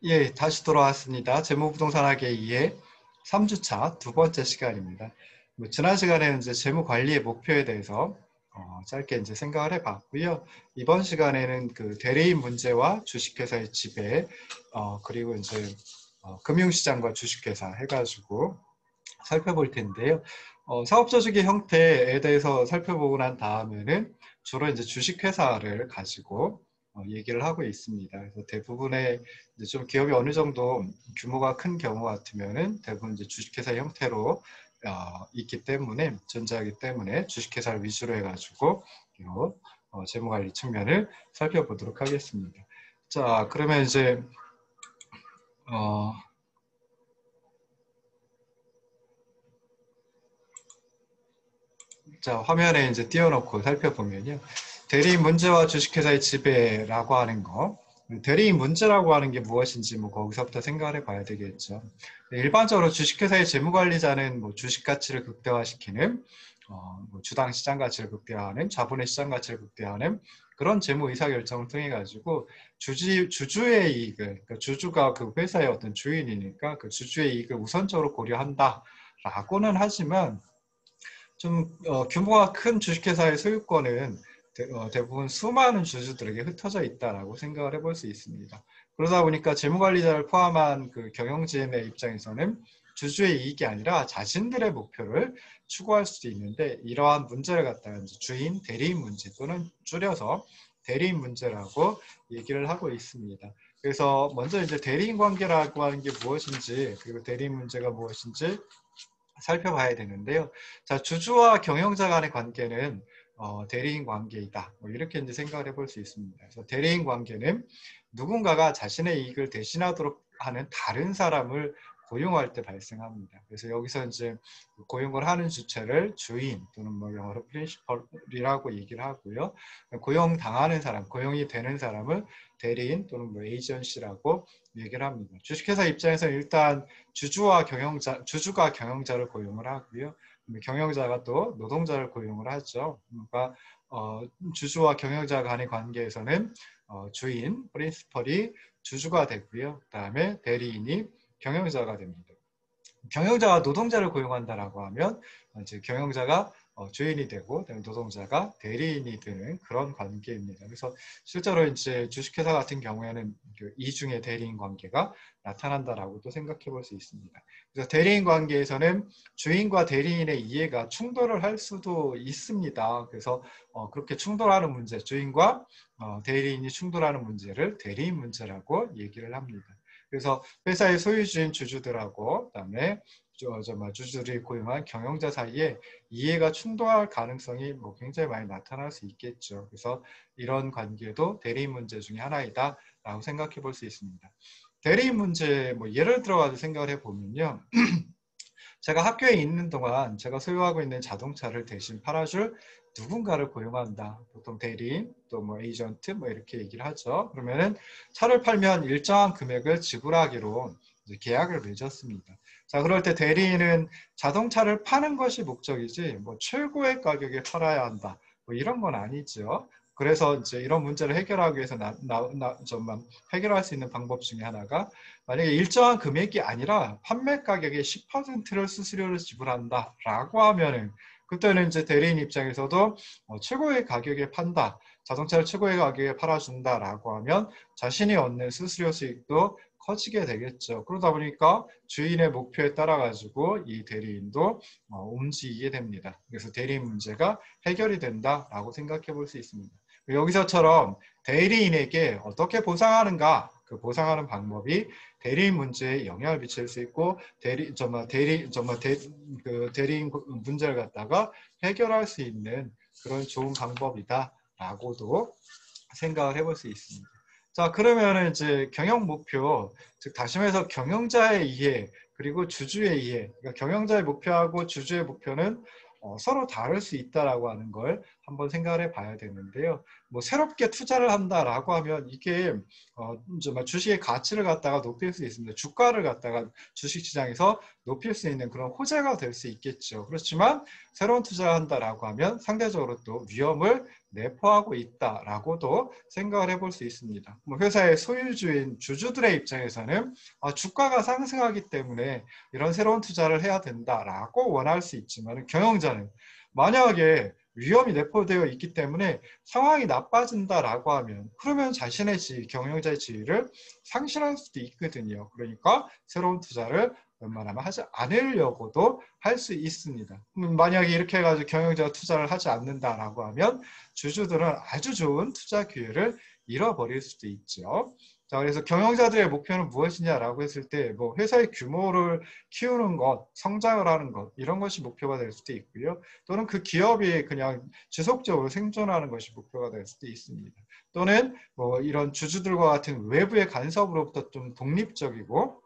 예, 다시 돌아왔습니다. 재무부동산학의 2회 3주차 두 번째 시간입니다. 지난 시간에는 이제 재무관리의 목표에 대해서 짧게 이제 생각을 해봤고요. 이번 시간에는 그 대리인 문제와 주식회사의 지배, 그리고 이제 금융시장과 주식회사 해가지고 살펴볼 텐데요. 사업조직의 형태에 대해서 살펴보고 난 다음에는 주로 이제 주식회사를 가지고 얘기를 하고 있습니다. 그래서 대부분의 이제 좀 기업이 어느 정도 규모가 큰 경우 같으면은 대부분 이제 주식회사 형태로 있기 때문에 존재하기 때문에 주식회사를 위주로 해가지고 재무관리 측면을 살펴보도록 하겠습니다. 자, 그러면 이제 자, 화면에 이제 띄워놓고 살펴보면요. 대리인 문제와 주식회사의 지배라고 하는 거. 대리인 문제라고 하는 게 무엇인지 뭐 거기서부터 생각을 해봐야 되겠죠. 일반적으로 주식회사의 재무관리자는 뭐 주식 가치를 극대화시키는, 뭐 주당 시장 가치를 극대화하는, 자본의 시장 가치를 극대화하는 그런 재무 의사결정을 통해 가지고 주주의 이익을, 그러니까 주주가 그 회사의 어떤 주인이니까 그 주주의 이익을 우선적으로 고려한다라고는 하지만 좀 규모가 큰 주식회사의 소유권은 대부분 수많은 주주들에게 흩어져 있다라고 생각을 해볼 수 있습니다. 그러다 보니까 재무관리자를 포함한 그 경영진의 입장에서는 주주의 이익이 아니라 자신들의 목표를 추구할 수도 있는데 이러한 문제를 갖다가 이제 주인, 대리인 문제 또는 줄여서 대리인 문제라고 얘기를 하고 있습니다. 그래서 먼저 이제 대리인 관계라고 하는 게 무엇인지 그리고 대리인 문제가 무엇인지 살펴봐야 되는데요. 자, 주주와 경영자 간의 관계는 대리인 관계이다. 뭐 이렇게 이제 생각을 해볼 수 있습니다. 그래서 대리인 관계는 누군가가 자신의 이익을 대신하도록 하는 다른 사람을 고용할 때 발생합니다. 그래서 여기서 이제 고용을 하는 주체를 주인 또는 뭐 영어로 프린시펄이라고 얘기를 하고요. 고용당하는 사람, 고용이 되는 사람을 대리인 또는 뭐 에이전시라고 얘기를 합니다. 주식회사 입장에서 일단 주주가 경영자를 고용을 하고요. 경영자가 또 노동자를 고용을 하죠. 그러니까 주주와 경영자 간의 관계에서는 주인, 프린시펄이 주주가 되고요. 그다음에 대리인이 경영자가 됩니다. 경영자가 노동자를 고용한다라고 하면 이제 경영자가 주인이 되고 노동자가 대리인이 되는 그런 관계입니다. 그래서 실제로 이제 주식회사 같은 경우에는 그 이중의 대리인 관계가 나타난다라고 또 생각해 볼 수 있습니다. 그래서 대리인 관계에서는 주인과 대리인의 이해가 충돌을 할 수도 있습니다. 그래서 그렇게 충돌하는 문제, 주인과 대리인이 충돌하는 문제를 대리인 문제라고 얘기를 합니다. 그래서 회사의 소유주인 주주들하고 그다음에 주주들이 고용한 경영자 사이에 이해가 충돌할 가능성이 뭐 굉장히 많이 나타날 수 있겠죠. 그래서 이런 관계도 대리인 문제 중에 하나이다라고 생각해 볼 수 있습니다. 대리인 문제 뭐 예를 들어가지고 생각을 해보면요. 제가 학교에 있는 동안 제가 소유하고 있는 자동차를 대신 팔아줄 누군가를 고용한다. 보통 대리인, 또 뭐 에이전트 뭐 이렇게 얘기를 하죠. 그러면은 차를 팔면 일정한 금액을 지불하기로 이제 계약을 맺었습니다. 자, 그럴 때 대리인은 자동차를 파는 것이 목적이지 뭐 최고의 가격에 팔아야 한다. 뭐 이런 건 아니죠. 그래서 이제 이런 문제를 해결하기 위해서 정말 해결할 수 있는 방법 중에 하나가 만약에 일정한 금액이 아니라 판매 가격의 10%를 수수료로 지불한다라고 하면은 그때는 이제 대리인 입장에서도 최고의 가격에 판다, 자동차를 최고의 가격에 팔아준다라고 하면 자신이 얻는 수수료 수익도 커지게 되겠죠. 그러다 보니까 주인의 목표에 따라 가지고 이 대리인도 움직이게 됩니다. 그래서 대리인 문제가 해결이 된다라고 생각해 볼 수 있습니다. 여기서처럼 대리인에게 어떻게 보상하는가? 그 보상하는 방법이 대리인 문제에 영향을 미칠 수 있고 대리인 문제를 갖다가 해결할 수 있는 그런 좋은 방법이다라고도 생각을 해볼 수 있습니다. 자, 그러면 이제 경영 목표, 즉 다시 말해서 경영자의 이해 그리고 주주의 이해, 그러니까 경영자의 목표하고 주주의 목표는 서로 다를 수 있다라고 하는 걸 한번 생각을 해봐야 되는데요. 뭐 새롭게 투자를 한다라고 하면 이게 정말 주식의 가치를 갖다가 높일 수 있습니다. 주가를 갖다가 주식시장에서 높일 수 있는 그런 호재가 될 수 있겠죠. 그렇지만 새로운 투자를 한다라고 하면 상대적으로 또 위험을 내포하고 있다라고도 생각을 해볼 수 있습니다. 뭐 회사의 소유주인 주주들의 입장에서는 주가가 상승하기 때문에 이런 새로운 투자를 해야 된다라고 원할 수 있지만 경영자는 만약에 위험이 내포되어 있기 때문에 상황이 나빠진다라고 하면 그러면 자신의 지위, 경영자의 지위를 상실할 수도 있거든요. 그러니까 새로운 투자를 웬만하면 하지 않으려고도 할 수 있습니다. 만약에 이렇게 해가지고 경영자가 투자를 하지 않는다라고 하면 주주들은 아주 좋은 투자 기회를 잃어버릴 수도 있죠. 자, 그래서 경영자들의 목표는 무엇이냐라고 했을 때, 뭐 회사의 규모를 키우는 것, 성장을 하는 것, 이런 것이 목표가 될 수도 있고요. 또는 그 기업이 그냥 지속적으로 생존하는 것이 목표가 될 수도 있습니다. 또는 뭐 이런 주주들과 같은 외부의 간섭으로부터 좀 독립적이고,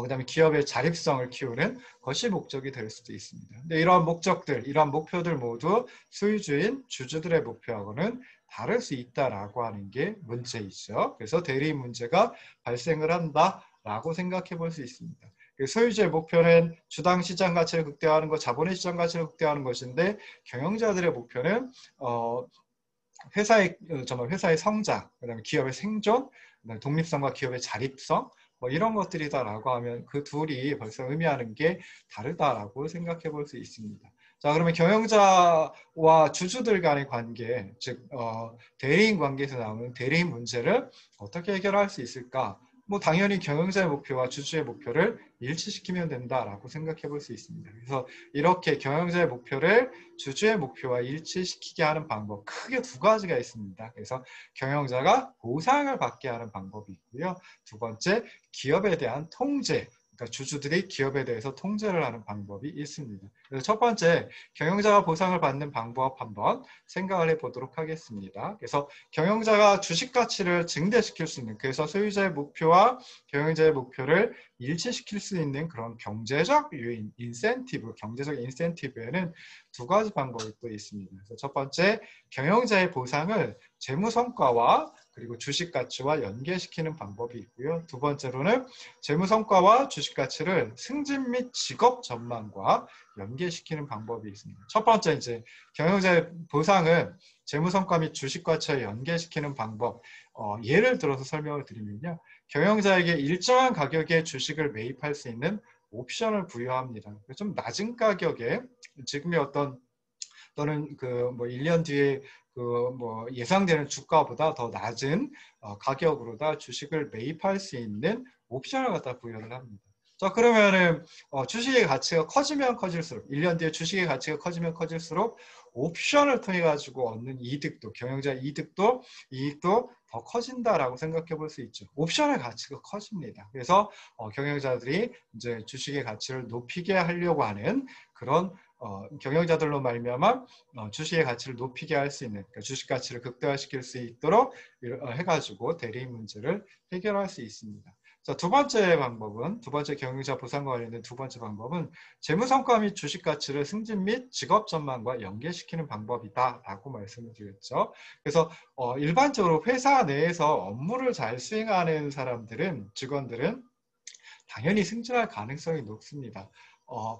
그다음에 기업의 자립성을 키우는 것이 목적이 될 수도 있습니다. 근데 이러한 목적들, 이러한 목표들 모두 소유주인 주주들의 목표하고는 다를 수 있다라고 하는 게 문제이죠. 그래서 대리인 문제가 발생을 한다라고 생각해 볼 수 있습니다. 소유주의 목표는 주당 시장 가치를 극대화하는 것, 자본의 시장 가치를 극대화하는 것인데 경영자들의 목표는 정말 회사의 성장, 그다음에 기업의 생존, 그다음에 독립성과 기업의 자립성, 뭐 이런 것들이다라고 하면 그 둘이 벌써 의미하는 게 다르다라고 생각해 볼 수 있습니다. 자, 그러면 경영자와 주주들 간의 관계, 즉 대리인 관계에서 나오는 대리인 문제를 어떻게 해결할 수 있을까? 뭐 당연히 경영자의 목표와 주주의 목표를 일치시키면 된다라고 생각해 볼 수 있습니다. 그래서 이렇게 경영자의 목표를 주주의 목표와 일치시키게 하는 방법 크게 두 가지가 있습니다. 그래서 경영자가 보상을 받게 하는 방법이 있고요. 두 번째, 기업에 대한 통제, 그러니까 주주들이 기업에 대해서 통제를 하는 방법이 있습니다. 그래서 첫 번째, 경영자가 보상을 받는 방법 한번 생각을 해보도록 하겠습니다. 그래서 경영자가 주식 가치를 증대시킬 수 있는, 그래서 소유자의 목표와 경영자의 목표를 일치시킬 수 있는 그런 경제적 요인, 인센티브, 경제적 인센티브에는 두 가지 방법이 또 있습니다. 그래서 첫 번째, 경영자의 보상을 재무 성과와 그리고 주식 가치와 연계시키는 방법이 있고요. 두 번째로는 재무 성과와 주식 가치를 승진 및 직업 전망과 연계시키는 방법이 있습니다. 첫 번째, 이제 경영자의 보상을 재무 성과 및 주식 가치와 연계시키는 방법. 예를 들어서 설명을 드리면요. 경영자에게 일정한 가격의 주식을 매입할 수 있는 옵션을 부여합니다. 좀 낮은 가격에 지금의 어떤 또는 그 뭐 1년 뒤에 그 뭐 예상되는 주가보다 더 낮은 가격으로다 주식을 매입할 수 있는 옵션을 갖다 부여를 합니다. 자, 그러면은 주식의 가치가 커지면 커질수록 1년 뒤에 주식의 가치가 커지면 커질수록 옵션을 통해 가지고 얻는 이득도 경영자 이익도 더 커진다라고 생각해 볼 수 있죠. 옵션의 가치가 커집니다. 그래서 경영자들이 이제 주식의 가치를 높이게 하려고 하는 그런 경영자들로 말미암아 주식의 가치를 높이게 할 수 있는, 그러니까 주식 가치를 극대화시킬 수 있도록 해가지고 대리인 문제를 해결할 수 있습니다. 자, 두 번째 경영자 보상과 관련된 두 번째 방법은 재무성과 및 주식 가치를 승진 및 직업 전망과 연계시키는 방법이다라고 말씀을 드렸죠. 그래서 일반적으로 회사 내에서 업무를 잘 수행하는 직원들은 당연히 승진할 가능성이 높습니다.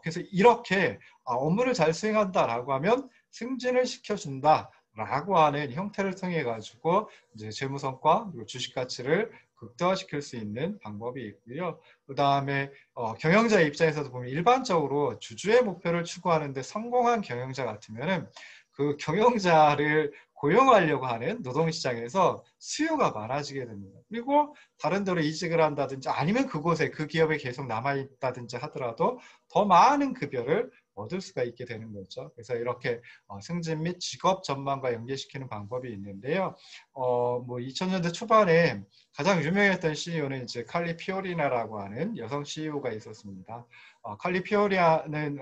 그래서 이렇게 업무를 잘 수행한다라고 하면 승진을 시켜준다라고 하는 형태를 통해 가지고 이제 재무성과 그리고 주식 가치를 극대화시킬 수 있는 방법이 있고요. 그 다음에 경영자의 입장에서도 보면 일반적으로 주주의 목표를 추구하는데 성공한 경영자 같으면은 그 경영자를 고용하려고 하는 노동시장에서 수요가 많아지게 됩니다. 그리고 다른 데로 이직을 한다든지 아니면 그곳에 그 기업에 계속 남아있다든지 하더라도 더 많은 급여를 얻을 수가 있게 되는 거죠. 그래서 이렇게 승진 및 직업 전망과 연계시키는 방법이 있는데요. 뭐 2000년대 초반에 가장 유명했던 CEO는 이제 칼리 피오리나라고 하는 여성 CEO가 있었습니다. 칼리 피오리아는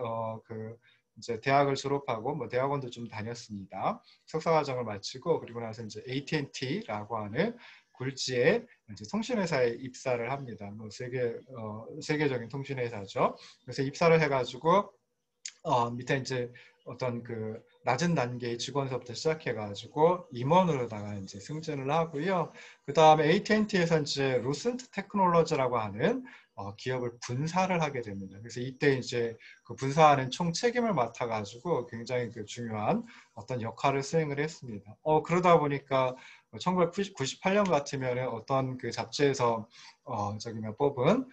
이제 대학을 졸업하고 뭐 대학원도 좀 다녔습니다. 석사과정을 마치고 그리고 나서 이제 AT&T라고 하는 굴지의 이제 통신회사에 입사를 합니다. 뭐 세계적인 통신회사죠. 그래서 입사를 해가지고 밑에 이제 어떤 그 낮은 단계의 직원서부터 시작해가지고 임원으로다가 이제 승진을 하고요. 그 다음에 AT&T에서 이제 루센트 테크놀로지라고 하는 기업을 분사를 하게 됩니다. 그래서 이때 이제 그 분사하는 총 책임을 맡아가지고 굉장히 그 중요한 어떤 역할을 수행을 했습니다. 그러다 보니까 1998년 같으면 어떤 그 잡지에서 뽑은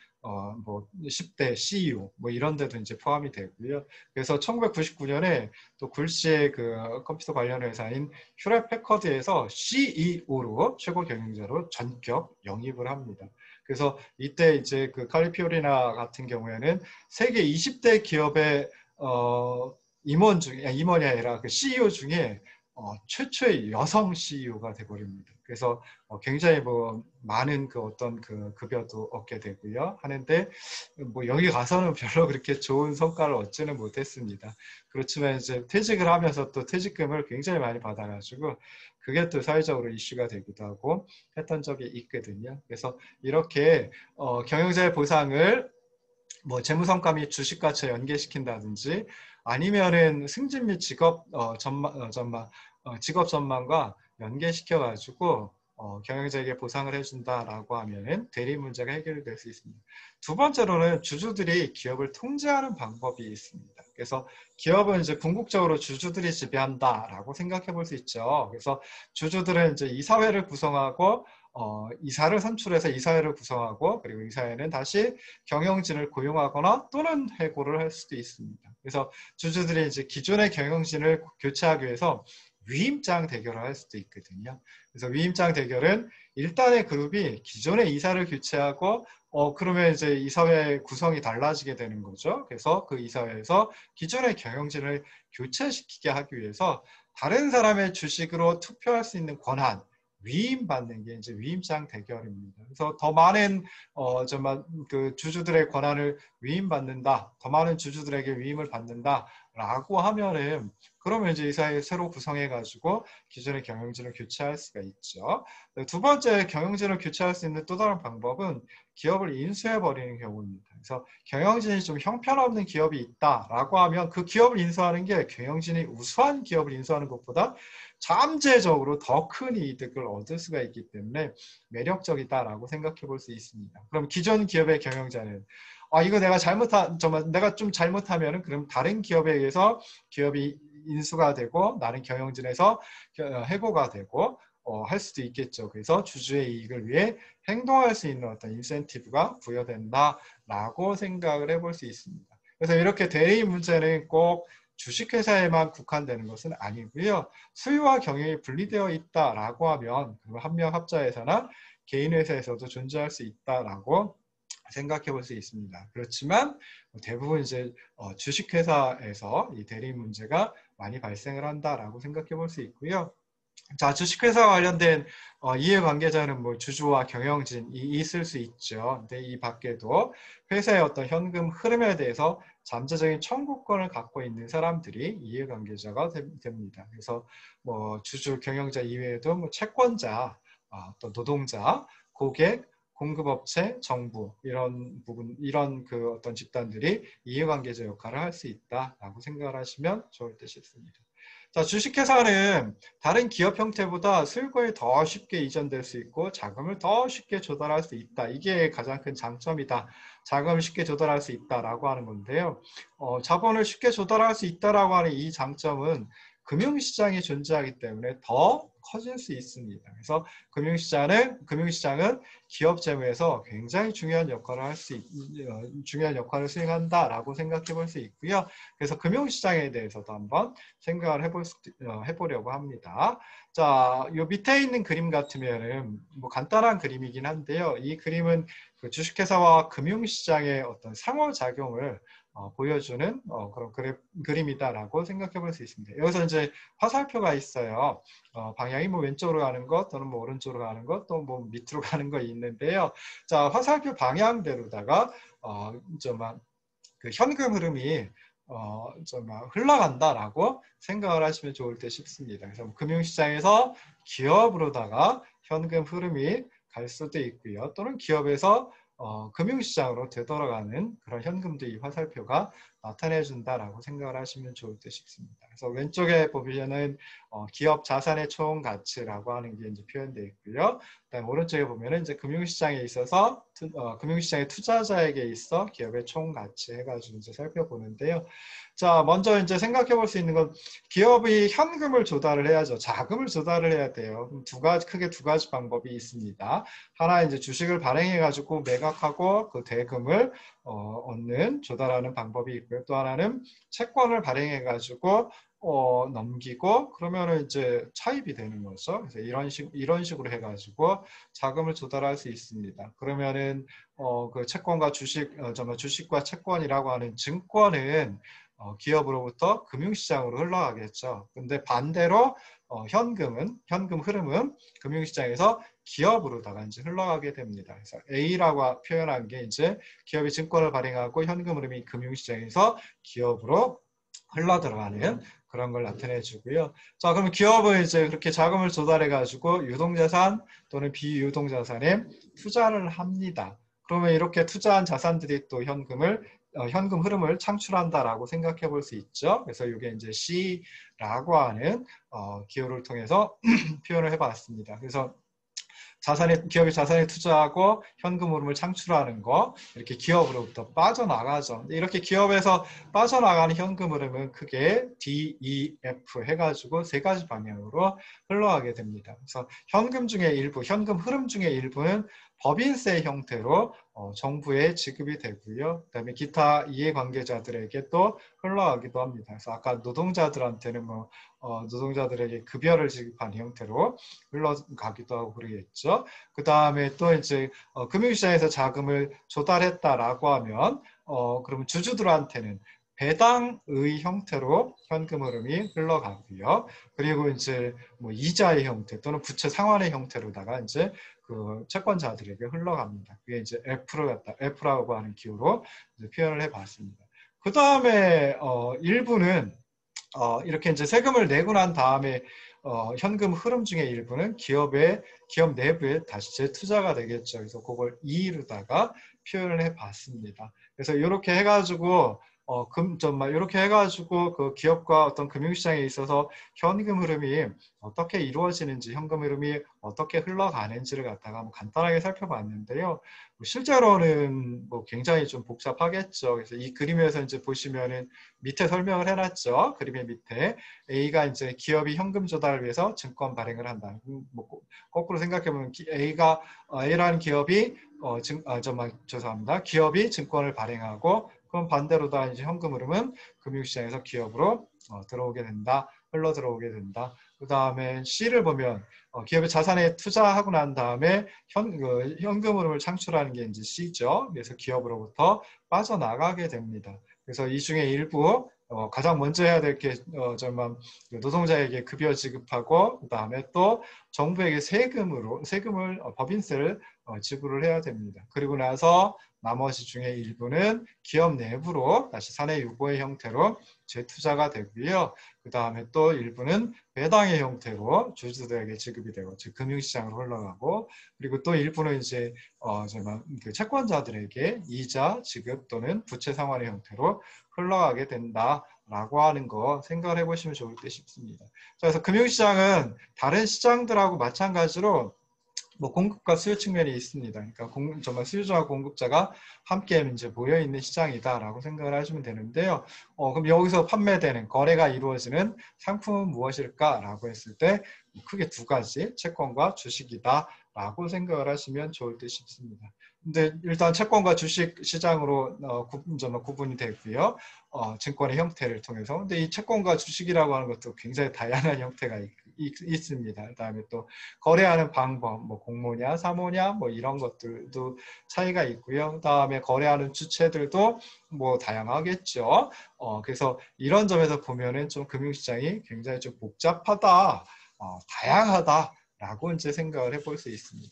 뭐 10대 CEO 뭐 이런 데도 이제 포함이 되고요. 그래서 1999년에 또 굴시의 그 컴퓨터 관련 회사인 휴렛 패커드에서 CEO로 최고 경영자로 전격 영입을 합니다. 그래서 이때 이제 그 칼리피오리나 같은 경우에는 세계 20대 기업의 임원이 아니라 그 CEO 중에 최초의 여성 CEO가 돼버립니다. 그래서 굉장히 뭐 많은 그 어떤 그 급여도 얻게 되고요. 하는데 뭐 여기 가서는 별로 그렇게 좋은 성과를 얻지는 못했습니다. 그렇지만 이제 퇴직을 하면서 또 퇴직금을 굉장히 많이 받아가지고 그게 또 사회적으로 이슈가 되기도 하고 했던 적이 있거든요. 그래서 이렇게 경영자의 보상을 뭐 재무성과 및 주식가치와 연계시킨다든지 아니면은 승진 및 직업 전망과 연계시켜 가지고 경영자에게 보상을 해준다라고 하면은 대리 문제가 해결될 수 있습니다. 두 번째로는 주주들이 기업을 통제하는 방법이 있습니다. 그래서 기업은 이제 궁극적으로 주주들이 지배한다라고 생각해 볼 수 있죠. 그래서 주주들은 이제 이사회를 구성하고 이사를 선출해서 이사회를 구성하고 그리고 이사회는 다시 경영진을 고용하거나 또는 해고를 할 수도 있습니다. 그래서 주주들이 이제 기존의 경영진을 교체하기 위해서 위임장 대결을 할 수도 있거든요. 그래서 위임장 대결은 일단의 그룹이 기존의 이사를 교체하고 그러면 이제 이사회 구성이 달라지게 되는 거죠. 그래서 그 이사회에서 기존의 경영진을 교체시키게 하기 위해서 다른 사람의 주식으로 투표할 수 있는 권한 위임받는 게 이제 위임장 대결입니다. 그래서 더 많은 그 주주들의 권한을 위임받는다, 더 많은 주주들에게 위임을 받는다라고 하면은 그러면 이제 이사회 새로 구성해가지고 기존의 경영진을 교체할 수가 있죠. 두 번째 경영진을 교체할 수 있는 또 다른 방법은 기업을 인수해버리는 경우입니다. 그래서 경영진이 좀 형편없는 기업이 있다라고 하면 그 기업을 인수하는 게 경영진이 우수한 기업을 인수하는 것보다 잠재적으로 더 큰 이득을 얻을 수가 있기 때문에 매력적이다라고 생각해 볼 수 있습니다. 그럼 기존 기업의 경영자는 이거 내가 좀 잘못하면 그럼 다른 기업에 의해서 기업이 인수가 되고 나는 경영진에서 해고가 되고 할 수도 있겠죠. 그래서 주주의 이익을 위해 행동할 수 있는 어떤 인센티브가 부여된다라고 생각을 해볼 수 있습니다. 그래서 이렇게 대리 문제는 꼭 주식회사에만 국한되는 것은 아니고요. 수요와 경영이 분리되어 있다라고 하면 한명합자에서나 개인회사에서도 존재할 수 있다라고 생각해 볼 수 있습니다. 그렇지만 대부분 이제 주식회사에서 이 대리 문제가 많이 발생을 한다라고 생각해 볼 수 있고요. 자, 주식회사 관련된 이해관계자는 뭐 주주와 경영진이 있을 수 있죠. 근데 이 밖에도 회사의 어떤 현금 흐름에 대해서 잠재적인 청구권을 갖고 있는 사람들이 이해관계자가 됩니다. 그래서 뭐 주주, 경영자 이외에도 뭐 채권자, 또 노동자, 고객, 공급업체, 정부 이런 그 어떤 집단들이 이해관계자 역할을 할 수 있다라고 생각을 하시면 좋을 듯 싶습니다. 자, 주식회사는 다른 기업 형태보다 수익권이 더 쉽게 이전될 수 있고 자금을 더 쉽게 조달할 수 있다. 이게 가장 큰 장점이다. 자금을 쉽게 조달할 수 있다라고 하는 건데요. 자본을 쉽게 조달할 수 있다라고 하는 이 장점은 금융시장이 존재하기 때문에 더 커질 수 있습니다. 그래서 금융시장은 기업 재무에서 굉장히 중요한 역할을 중요한 역할을 수행한다라고 생각해 볼 수 있고요. 그래서 금융시장에 대해서도 한번 생각을 해보려고 합니다. 자, 요 밑에 있는 그림 같으면은 뭐 간단한 그림이긴 한데요. 이 그림은 그 주식회사와 금융시장의 어떤 상호작용을 보여주는 그런 그림이다라고 생각해 볼 수 있습니다. 여기서 이제 화살표가 있어요. 방향이 뭐 왼쪽으로 가는 것 또는 뭐 오른쪽으로 가는 것 또 뭐 밑으로 가는 거 있는데요. 자, 화살표 방향대로다가 그 현금 흐름이 흘러간다라고 생각을 하시면 좋을 듯 싶습니다. 그래서 금융시장에서 기업으로다가 현금 흐름이 갈 수도 있고요. 또는 기업에서 금융시장으로 되돌아가는 그런 현금도 이 화살표가 나타내 준다라고 생각을 하시면 좋을 듯 싶습니다. 그래서 왼쪽에 보면은 기업 자산의 총 가치라고 하는 게 이제 표현되어 있고요. 그다음 오른쪽에 보면은 이제 금융시장에 있어서 금융시장의 투자자에게 있어 기업의 총 가치 해가지고 이제 살펴보는데요. 자, 먼저 이제 생각해 볼 수 있는 건 기업이 현금을 조달을 해야죠. 자금을 조달을 해야 돼요. 크게 두 가지 방법이 있습니다. 하나 이제 주식을 발행해 가지고 매각하고 그 대금을 얻는 조달하는 방법이 있고요. 또 하나는 채권을 발행해 가지고 넘기고 그러면은 이제 차입이 되는 거죠. 그래서 이런 식으로 해가지고 자금을 조달할 수 있습니다. 그러면은 그 채권과 주식과 채권이라고 하는 증권은 기업으로부터 금융시장으로 흘러가겠죠. 근데 반대로 현금 흐름은 금융시장에서 기업으로다가 이제 흘러가게 됩니다. 그래서 A라고 표현한 게 이제 기업이 증권을 발행하고 현금 흐름이 금융시장에서 기업으로 흘러 들어가는 그런 걸 나타내 주고요. 자, 그럼 기업은 이제 그렇게 자금을 조달해 가지고 유동자산 또는 비유동자산에 투자를 합니다. 그러면 이렇게 투자한 자산들이 또 현금 흐름을 창출한다라고 생각해 볼 수 있죠. 그래서 이게 이제 C라고 하는 기호를 통해서 표현을 해봤습니다. 그래서 기업이 자산에 투자하고 현금 흐름을 창출하는 거, 이렇게 기업으로부터 빠져나가죠. 이렇게 기업에서 빠져나가는 현금 흐름은 크게 D, E, F 해가지고 세 가지 방향으로 흘러가게 됩니다. 그래서 현금 흐름 중에 일부는 법인세 형태로 정부에 지급이 되고요. 그다음에 기타 이해관계자들에게 또 흘러가기도 합니다. 그래서 아까 노동자들한테는 노동자들에게 급여를 지급하는 형태로 흘러가기도 하고 그러겠죠. 그 다음에 또 이제 금융시장에서 자금을 조달했다라고 하면 그러면 주주들한테는 배당의 형태로 현금 흐름이 흘러가고요. 그리고 이제 뭐 이자의 형태 또는 부채 상환의 형태로다가 이제 그 채권자들에게 흘러갑니다. 그게 이제 F라고 하는 기호로 이제 표현을 해봤습니다. 그 다음에 일부는 이렇게 이제 세금을 내고 난 다음에 현금 흐름 중에 일부는 기업 내부에 다시 재투자가 되겠죠. 그래서 그걸 E로다가 표현을 해봤습니다. 그래서 이렇게 해가지고 이렇게 해가지고 그 기업과 어떤 금융시장에 있어서 현금 흐름이 어떻게 이루어지는지, 현금 흐름이 어떻게 흘러가는지를 갖다가 간단하게 살펴봤는데요. 실제로는 굉장히 좀 복잡하겠죠. 그래서 이 그림에서 이제 보시면은 밑에 설명을 해놨죠. 그림의 밑에 A가 이제 기업이 현금 조달을 위해서 증권 발행을 한다. 거꾸로 생각해보면 A라는 기업이 죄송합니다. 기업이 증권을 발행하고 그럼 반대로 다 이제 현금 흐름은 금융시장에서 기업으로 들어오게 된다. 흘러 들어오게 된다. 그 다음에 C를 보면 기업의 자산에 투자하고 난 다음에 현금 흐름을 창출하는 게 이제 C죠. 그래서 기업으로부터 빠져나가게 됩니다. 그래서 이 중에 일부 가장 먼저 해야 될 게 노동자에게 급여 지급하고 그 다음에 또 정부에게 세금을 법인세를 지불을 해야 됩니다. 그리고 나서 나머지 중에 일부는 기업 내부로 다시 사내 유보의 형태로 재투자가 되고요. 그 다음에 또 일부는 배당의 형태로 주주들에게 지급이 되고 즉 금융시장으로 흘러가고 그리고 또 일부는 이제 그 채권자들에게 이자 지급 또는 부채 상환의 형태로 흘러가게 된다라고 하는 거 생각을 해보시면 좋을 듯 싶습니다. 그래서 금융시장은 다른 시장들하고 마찬가지로 공급과 수요 측면이 있습니다. 그러니까 정말 수요자와 공급자가 함께 이제 모여 있는 시장이다라고 생각을 하시면 되는데요. 그럼 여기서 거래가 이루어지는 상품은 무엇일까라고 했을 때 크게 두 가지, 채권과 주식이다라고 생각을 하시면 좋을 듯 싶습니다. 근데 일단 채권과 주식 시장으로 구분이 되고요. 증권의 형태를 통해서. 근데 이 채권과 주식이라고 하는 것도 굉장히 다양한 형태가 있습니다. 그다음에 또 거래하는 방법, 공모냐, 사모냐, 이런 것들도 차이가 있고요. 그다음에 거래하는 주체들도 다양하겠죠. 그래서 이런 점에서 보면은 좀 금융시장이 굉장히 좀 복잡하다, 다양하다라고 이제 생각을 해볼 수 있습니다.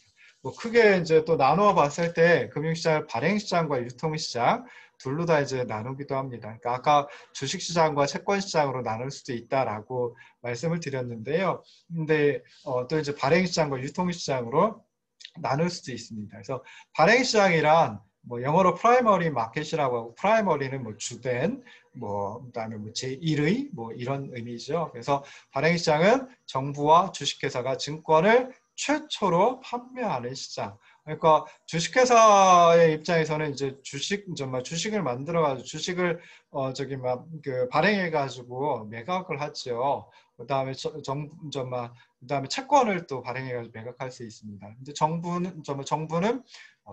크게 이제 또 나누어 봤을 때 금융시장을 발행시장과 유통시장 둘로 다 이제 나누기도 합니다. 그러니까 아까 주식시장과 채권시장으로 나눌 수도 있다라고 말씀을 드렸는데요. 근데 또 이제 발행시장과 유통시장으로 나눌 수도 있습니다. 그래서 발행시장이란 뭐 영어로 프라이머리 마켓이라고 하고 프라이머리는 뭐 주된 뭐 그다음에 뭐 제1의 뭐 이런 의미죠. 그래서 발행시장은 정부와 주식회사가 증권을 최초로 판매하는 시장. 그러니까 주식회사의 입장에서는 이제 정말 주식을 만들어가지고 주식을 저기 막 그 발행해가지고 매각을 하죠. 그다음에 정말 그다음에 채권을 또 발행해가지고 매각할 수 있습니다. 근데 정부는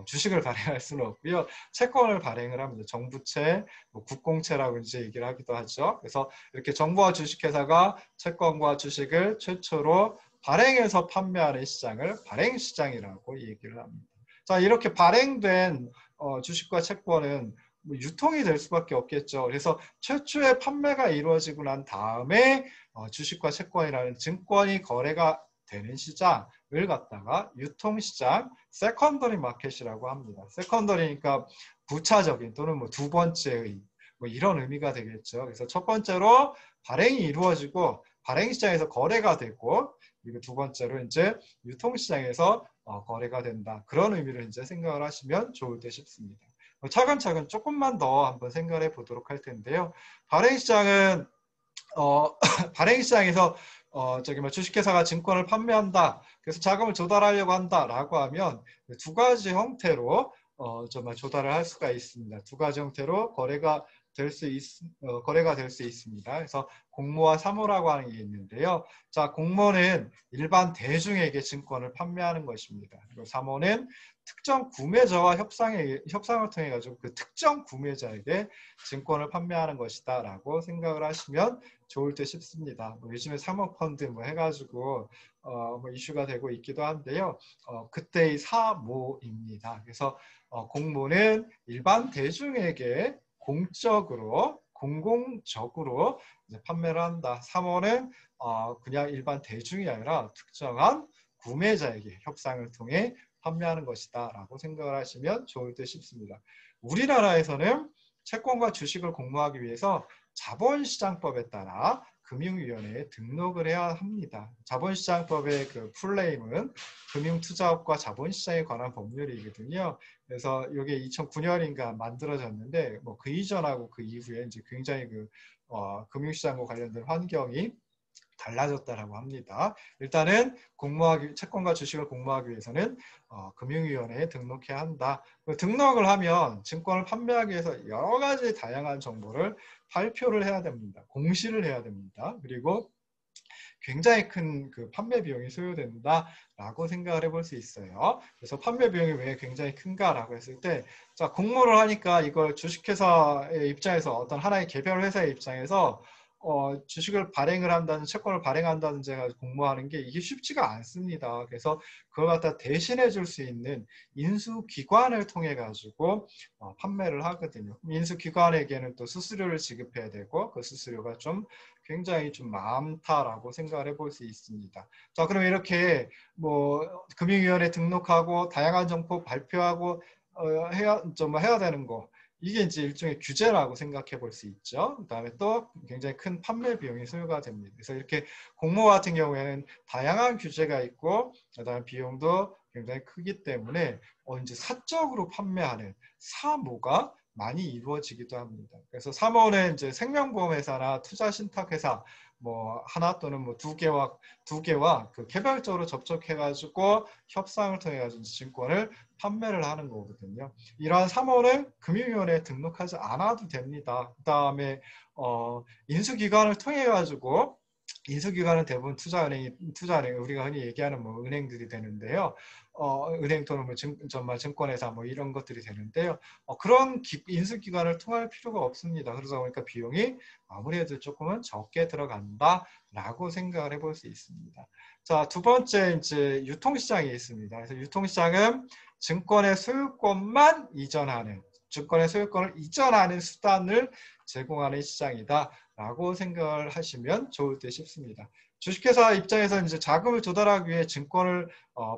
주식을 발행할 수는 없고요. 채권을 발행을 합니다. 정부채, 뭐 국공채라고 이제 얘기를 하기도 하죠. 그래서 이렇게 정부와 주식회사가 채권과 주식을 최초로 발행해서 판매하는 시장을 발행시장이라고 얘기를 합니다. 자, 이렇게 발행된 주식과 채권은 뭐 유통이 될 수밖에 없겠죠. 그래서 최초의 판매가 이루어지고 난 다음에 주식과 채권이라는 증권이 거래가 되는 시장을 갖다가 유통시장, 세컨더리 마켓이라고 합니다. 세컨더리니까 부차적인 또는 뭐 두 번째의 뭐 이런 의미가 되겠죠. 그래서 첫 번째로 발행이 이루어지고 발행시장에서 거래가 되고 그리고 두 번째로 이제 유통시장에서 거래가 된다. 그런 의미를 이제 생각을 하시면 좋을 듯 싶습니다. 차근차근 조금만 더 한번 생각해 보도록 할 텐데요. 발행시장은 발행시장에서 저기 뭐 주식회사가 증권을 판매한다. 그래서 자금을 조달하려고 한다라고 하면 두 가지 형태로 정말 조달을 할 수가 있습니다. 두 가지 형태로 거래가 될 수 있습니다. 그래서 공모와 사모라고 하는 게 있는데요. 자, 공모는 일반 대중에게 증권을 판매하는 것입니다. 그리고 사모는 특정 구매자와 협상을 통해 가지고 그 특정 구매자에게 증권을 판매하는 것이다라고 생각을 하시면 좋을 듯 싶습니다. 뭐 요즘에 사모펀드 뭐 해가지고 뭐 이슈가 되고 있기도 한데요. 그때의 사모입니다. 그래서 공모는 일반 대중에게 공공적으로 이제 판매를 한다. 사모는 그냥 일반 대중이 아니라 특정한 구매자에게 협상을 통해 판매하는 것이다 라고 생각을 하시면 좋을 듯 싶습니다. 우리나라에서는 채권과 주식을 공모하기 위해서 자본시장법에 따라 금융위원회에 등록을 해야 합니다. 자본시장법의 그 풀네임은 금융투자업과 자본시장에 관한 법률이거든요. 그래서 이게 2009년인가 만들어졌는데 뭐 그 이전하고 그 이후에 이제 굉장히 그 금융시장과 관련된 환경이 달라졌다라고 합니다. 일단은 채권과 주식을 공모하기 위해서는 금융위원회에 등록해야 한다. 등록을 하면 증권을 판매하기 위해서 여러 가지 다양한 정보를 발표를 해야 됩니다. 공시를 해야 됩니다. 그리고 굉장히 큰 그 판매 비용이 소요된다라고 생각을 해볼 수 있어요. 그래서 판매 비용이 왜 굉장히 큰가라고 했을 때, 자, 공모를 하니까 이걸 주식회사의 입장에서 어떤 하나의 개별 회사의 입장에서 주식을 발행을 한다는 채권을 발행한다는 제가 공모하는 게 이게 쉽지가 않습니다. 그래서 그걸 갖다 대신해 줄 수 있는 인수기관을 통해 가지고 판매를 하거든요. 인수기관에게는 또 수수료를 지급해야 되고 그 수수료가 굉장히 좀 많다라고 생각을 해볼 수 있습니다. 자, 그럼 이렇게 뭐 금융위원회 등록하고 다양한 정보 발표하고 해야 되는 거. 이게 이제 일종의 규제라고 생각해 볼 수 있죠. 그다음에 또 굉장히 큰 판매 비용이 소요가 됩니다. 그래서 이렇게 공모 같은 경우에는 다양한 규제가 있고 그다음에 비용도 굉장히 크기 때문에 이제 사적으로 판매하는 사모가 많이 이루어지기도 합니다. 그래서 사모는 이제 생명보험회사나 투자신탁회사 뭐 하나 또는 뭐 두 개와 그 개별적으로 접촉해가지고 협상을 통해 가지고 증권을 판매를 하는 거거든요. 이러한 사모는 금융위원회에 등록하지 않아도 됩니다. 그다음에 인수기관을 통해 가지고 인수기관은 대부분 투자은행 우리가 흔히 얘기하는 뭐 은행들이 되는데요. 은행 또는 뭐 증권회사 뭐 이런 것들이 되는데요. 그런 인수기관을 통할 필요가 없습니다. 그러다 보니까 비용이 아무래도 조금은 적게 들어간다라고 생각을 해볼 수 있습니다. 자, 두 번째 이제 유통시장이 있습니다. 그래서 유통시장은 증권의 소유권을 이전하는 수단을 제공하는 시장이다라고 생각을 하시면 좋을 듯 싶습니다. 주식회사 입장에서 이제 자금을 조달하기 위해 증권을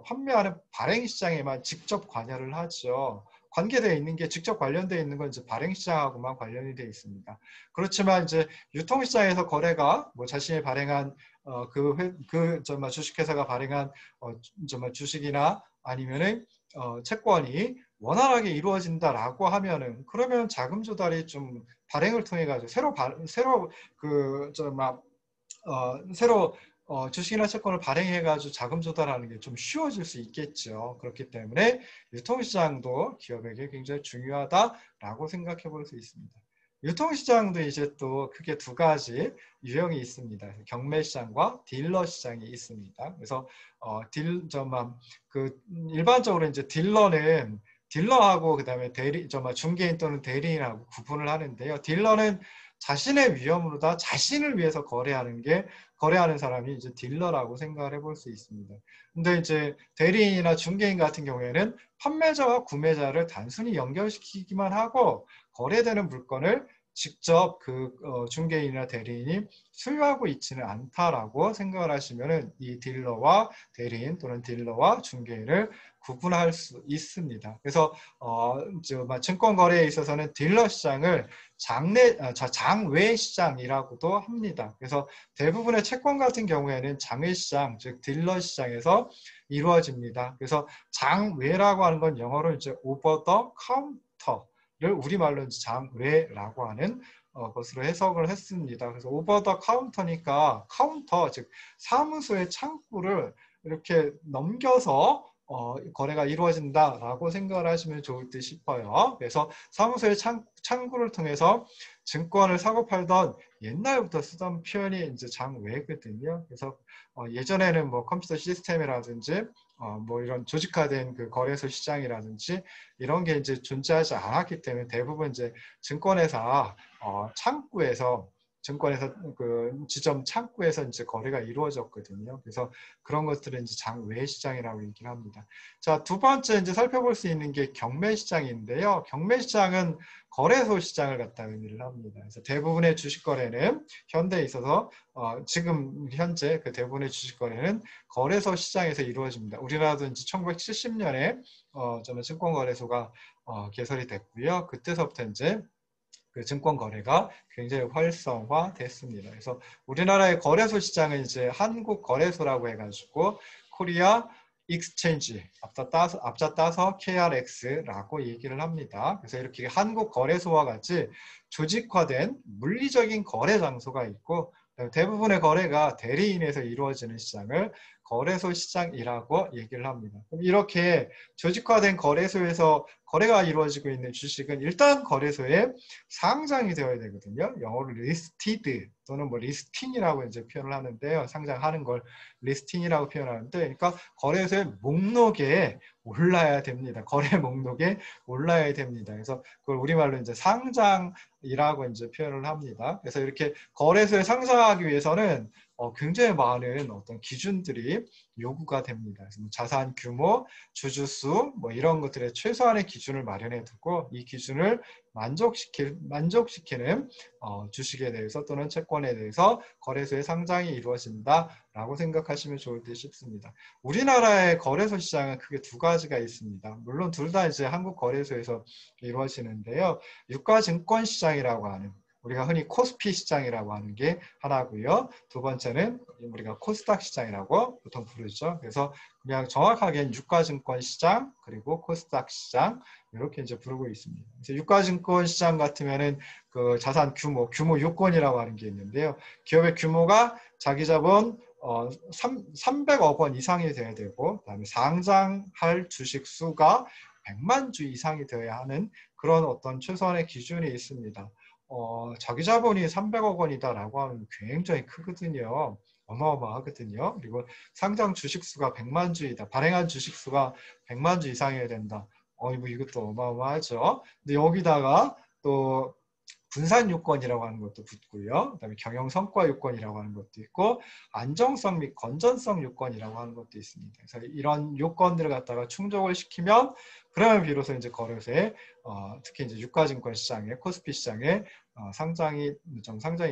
판매하는 발행시장에만 직접 관여를 하죠. 관계되어 있는 게 직접 관련되어 있는 건 이제 발행시장하고만 관련이 되어 있습니다. 그렇지만 이제 유통시장에서 거래가 뭐 자신이 발행한 주식회사가 발행한 주식이나 아니면은 채권이 원활하게 이루어진다라고 하면은 그러면 자금 조달이 좀 발행을 통해 가지고 새로 새로 주식이나 채권을 발행해 가지고 자금 조달하는 게 좀 쉬워질 수 있겠죠. 그렇기 때문에 유통시장도 기업에게 굉장히 중요하다라고 생각해 볼 수 있습니다. 유통시장도 이제 또 크게 두 가지 유형이 있습니다. 경매시장과 딜러시장이 있습니다. 그래서 일반적으로 이제 딜러하고 그다음에 중개인 또는 대리인하고 구분을 하는데요. 딜러는 자신의 위험으로다 자신을 위해서 거래하는 사람이 이제 딜러라고 생각을 해볼 수 있습니다. 근데 이제 대리인이나 중개인 같은 경우에는 판매자와 구매자를 단순히 연결시키기만 하고 거래되는 물건을 직접 중개인이나 대리인이 소유하고 있지는 않다라고 생각을 하시면은 이 딜러와 대리인 또는 딜러와 중개인을 구분할 수 있습니다. 그래서 증권 거래에 있어서는 딜러 시장을 장외 시장이라고도 합니다. 그래서 대부분의 채권 같은 경우에는 장외 시장, 즉 딜러 시장에서 이루어집니다. 그래서 장외라고 하는 건 영어로 이제 over the counter를 우리말로 이제 장외라고 하는 것으로 해석을 했습니다. 그래서 over the counter니까 카운터, 즉 사무소의 창구를 이렇게 넘겨서 거래가 이루어진다라고 생각을 하시면 좋을 듯 싶어요. 그래서 사무소의 창구를 통해서 증권을 사고 팔던 옛날부터 쓰던 표현이 이제 장외거든요. 그래서 예전에는 뭐 컴퓨터 시스템이라든지 뭐 이런 조직화된 그 거래소 시장이라든지 이런 게 이제 존재하지 않았기 때문에 대부분 이제 증권회사 증권에서 그 지점 창구에서 이제 거래가 이루어졌거든요. 그래서 그런 것들은 이제 장외 시장이라고 얘기를 합니다. 자, 두 번째 이제 살펴볼 수 있는 게 경매 시장인데요. 경매 시장은 거래소 시장을 갖다 의미를 합니다. 그래서 대부분의 주식 거래는 현대에 있어서 지금 현재 그 대부분의 주식 거래는 거래소 시장에서 이루어집니다. 우리나라도 이제 1970년에 저는 증권거래소가 개설이 됐고요. 그때서부터 이제 그 증권 거래가 굉장히 활성화됐습니다. 그래서 우리나라의 거래소 시장은 이제 한국 거래소라고 해가지고 코리아 익스체인지 앞자 따서 KRX라고 얘기를 합니다. 그래서 이렇게 한국 거래소와 같이 조직화된 물리적인 거래 장소가 있고 대부분의 거래가 대리인에서 이루어지는 시장을 거래소 시장이라고 얘기를 합니다. 이렇게 조직화된 거래소에서 거래가 이루어지고 있는 주식은 일단 거래소에 상장이 되어야 되거든요. 영어로 리스티드 또는 뭐 리스팅이라고 이제 표현을 하는데요. 상장하는 걸 리스팅이라고 표현하는데, 그러니까 거래소의 목록에 올라야 됩니다. 거래 목록에 올라야 됩니다. 그래서 그걸 우리말로 이제 상장이라고 이제 표현을 합니다. 그래서 이렇게 거래소에 상장하기 위해서는 굉장히 많은 어떤 기준들이 요구가 됩니다. 그래서 뭐 자산 규모, 주주수, 뭐 이런 것들의 최소한의 기준을 마련해 두고 이 기준을 만족시키는 주식에 대해서 또는 채권에 대해서 거래소의 상장이 이루어진다라고 생각하시면 좋을 듯 싶습니다. 우리나라의 거래소 시장은 크게 두 가지가 있습니다. 물론 둘 다 이제 한국 거래소에서 이루어지는데요. 유가증권시장이라고 하는 우리가 흔히 코스피 시장이라고 하는 게 하나고요. 두 번째는 우리가 코스닥 시장이라고 보통 부르죠. 그래서 그냥 정확하게는 유가증권 시장 그리고 코스닥 시장 이렇게 이제 부르고 있습니다. 그래서 유가증권 시장 같으면은 그 자산 규모 요건이라고 하는 게 있는데요. 기업의 규모가 자기 자본 300억 원 이상이 돼야 되고, 그다음에 상장할 주식 수가 100만 주 이상이 되어야 하는 그런 어떤 최소한의 기준이 있습니다. 자기 자본이 300억 원이다라고 하면 굉장히 크거든요. 어마어마하거든요. 그리고 상장 주식수가 100만 주이다. 발행한 주식수가 100만 주 이상이어야 된다. 뭐 이것도 어마어마하죠. 근데 여기다가 또 분산 요건이라고 하는 것도 붙고요. 그다음에 경영 성과 요건이라고 하는 것도 있고 안정성 및 건전성 요건이라고 하는 것도 있습니다. 그래서 이런 요건들을 갖다가 충족을 시키면 그러면 비로소 이제 거래소에 특히 이제 유가증권 시장에 코스피 시장에 상장이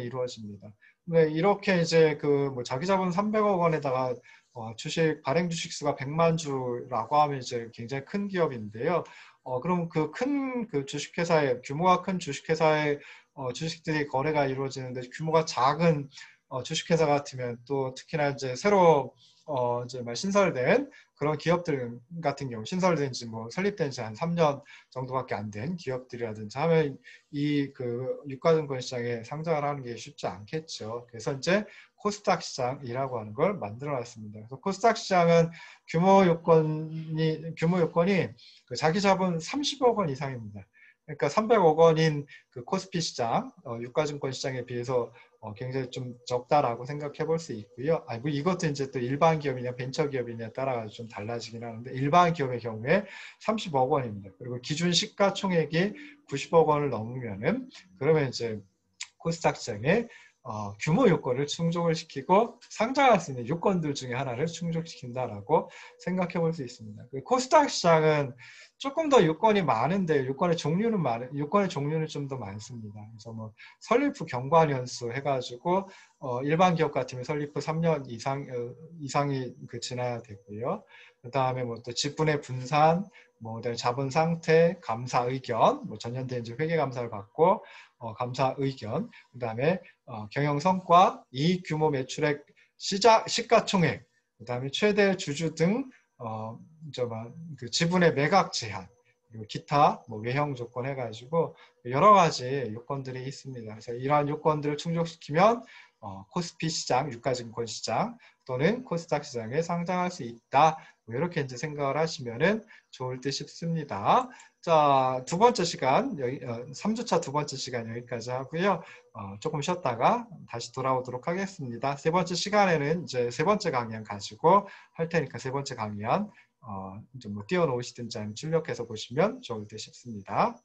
이루어집니다. 근데 이렇게 이제 그 뭐 자기 자본 300억 원에다가 발행 주식 수가 100만 주라고 하면 이제 굉장히 큰 기업인데요. 그럼 그 주식회사의 규모가 큰 주식회사의 주식들이 거래가 이루어지는데 규모가 작은 주식회사 같으면 또 특히나 이제 새로 이제 신설된 그런 기업들 같은 경우 신설된 지 뭐 설립된 지 한 3년 정도밖에 안 된 기업들이라든지 하면 이 그 유가증권 시장에 상장을 하는 게 쉽지 않겠죠. 그래서 이제 코스닥 시장이라고 하는 걸 만들어 놨습니다. 그래서 코스닥 시장은 규모 요건이 그 자기 자본 30억 원 이상입니다. 그러니까 300억 원인 그 코스피 시장, 유가증권 시장에 비해서 굉장히 좀 적다라고 생각해 볼 수 있고요. 뭐 이것도 이제 또 일반 기업이냐 벤처 기업이냐에 따라 좀 달라지긴 하는데 일반 기업의 경우에 30억 원입니다. 그리고 기준 시가총액이 90억 원을 넘으면은 그러면 이제 코스닥 시장에 규모 요건을 충족을 시키고 상장할 수 있는 요건들 중에 하나를 충족시킨다라고 생각해 볼 수 있습니다. 코스닥 시장은 조금 더 요건이 많은데 요건의 종류는 좀 더 많습니다. 그래서 뭐 설립 후 경과 연수 해가지고 일반 기업 같으면 설립 후 3년 이상이 그 지나야 되고요. 그 다음에 뭐 또 지분의 분산, 뭐 자본 상태, 감사 의견, 뭐 전년도에 이제 회계 감사를 받고 감사 의견, 그 다음에 경영 성과, 이익 규모 매출액, 시가총액, 그 다음에 최대 주주 등 그 지분의 매각 제한, 그리고 기타 뭐 외형 조건 해가지고 여러 가지 요건들이 있습니다. 그래서 이러한 요건들을 충족시키면 코스피 시장, 유가증권 시장 또는 코스닥 시장에 상장할 수 있다. 뭐 이렇게 이제 생각을 하시면은 좋을 듯 싶습니다. 자, 두 번째 시간, 3주차 두 번째 시간 여기까지 하고요. 조금 쉬었다가 다시 돌아오도록 하겠습니다. 세 번째 시간에는 이제 세 번째 강연 가지고 할 테니까 세 번째 강연 좀 뭐 띄워놓으시든지 아니면 출력해서 보시면 좋을 듯 싶습니다.